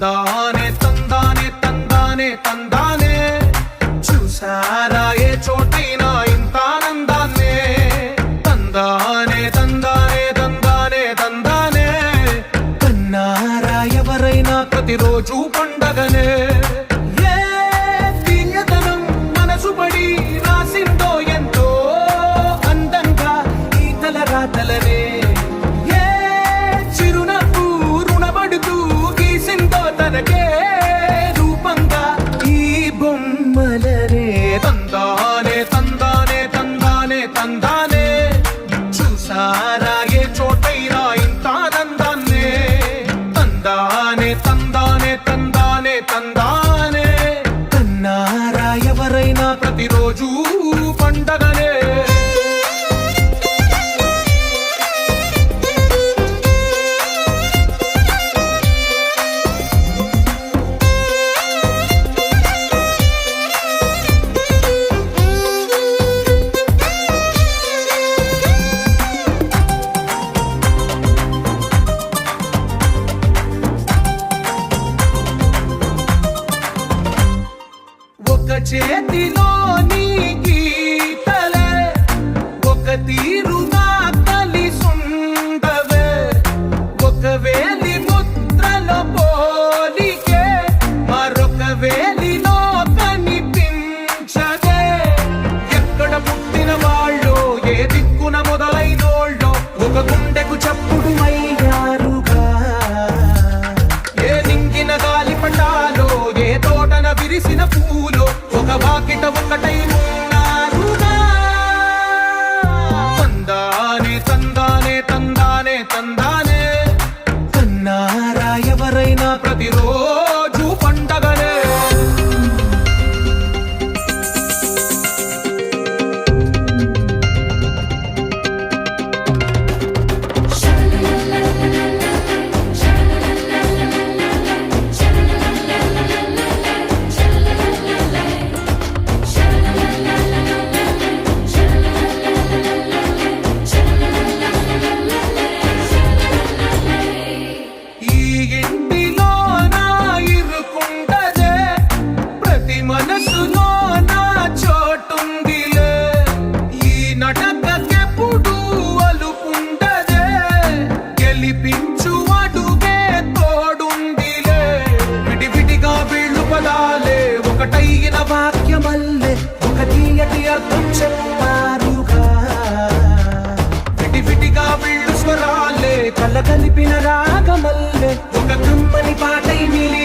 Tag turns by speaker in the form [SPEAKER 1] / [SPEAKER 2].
[SPEAKER 1] తందానే తందానే తందానే తందానే చూసారా ఏ చోటైనా ఇంత ఆనందాన్నే తందానే తందానే తందానే తందానే కన్నారా ఎవరైనా ప్రతిరోజు పండగనే ఏ తీయదనం మనసు పడి రాసిందో ఎంతో అందంగా ఈ తలరాతలనే తనకే రూపంగా ఈ బొమ్మలనే తందానే తందానే తందానే తందానే చూసారా ఏ చోటైనా ఇంత ఆనందాన్నే తందానే తందానే తందానే తందానే కన్నారా ఎవరైనా ప్రతిరోజు పండగనే ఒక చేతిలో నీ గీతలే ఒక తీరుగా కలిసుండవే ఒక వేలి ముద్రలో పోలికే మరొక వేలిలో కనిపించదే ఎక్కడ పుట్టిన వాళ్ళు ఏ దిక్కున మొదలైనోళ్ళో ఒక గుండెకు చప్పుడు అయ్యారుగా ఏ నింగిన గాలి పటాలో ఏ తోటన విరిసిన పూలో ఒక వాకిట ఒకటై ఉన్నారుగా తందానే తందానే తందానే తందానే కన్నారా ఎవరైనా ప్రతిరోజు పండగనే మనసులో నా చోటుందిలే ఈ నటకెప్పుడు అలుపుండదే గెలిపించు అడుగే తోడుందిలే విడివిడిగా వీళ్ళు పదాలే ఒకటైన వాక్యమల్లే ఒక తీయటి అర్థం చెప్పారుగా విడివిడిగా వీళ్ళు స్వరాలే కలగలిపిన రాగమల్లే ఒక కమ్మని పాటై మిలి